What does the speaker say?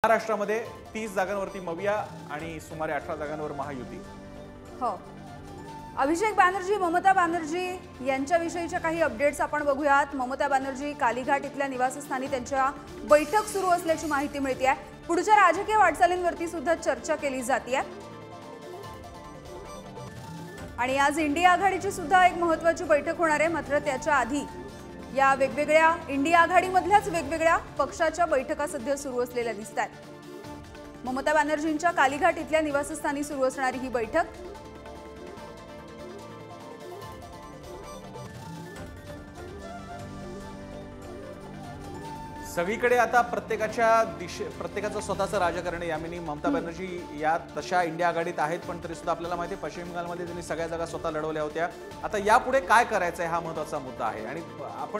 महाराष्ट्रामध्ये 30 जागांवरती मविया आणि सुमारे 18 जागांवर महायुती। हो, अभिषेक बॅनर्जी, ममता बॅनर्जी यांच्याविषयीच्या काही अपडेट्स आपण बघूयात। ममता बॅनर्जी कालीघाट इथल्या निवासस्थानी त्यांच्या बैठक सुरू असल्याची माहिती मिळते आहे। पुढच्या राजकीय वाटचालींवरती सुद्धा चर्चा केली जाते आहे आणि आज इंडिया आघाडीची सुद्धा एक महत्त्वाची बैठक होणार आहे। मात्र त्याच्या आधी या वेगवेगळ्या इंडिया आघाडीमधल्याच वेगवेगळ्या पक्षाच्या बैठका सध्या सुरू असलेल्या दिसतात। ममता बॅनर्जींच्या कालीघाट इथल्या निवासस्थानी सुरू असणारी ही बैठक सगळीकडे आता प्रत्येकाचं स्वतःचं राजकारण आहे। यामिनी ममता बॅनर्जी या तशा इंडिया आघाडीत आहेत, पण तरी सुद्धा आपल्याला माहिती आहे पश्चिम बंगालमध्ये त्यांनी सगळ्या जागा स्वतः लढवल्या होत्या। आता यापुढे काय करायचं आहे हा महत्त्वाचा मुद्दा आहे आणि आपण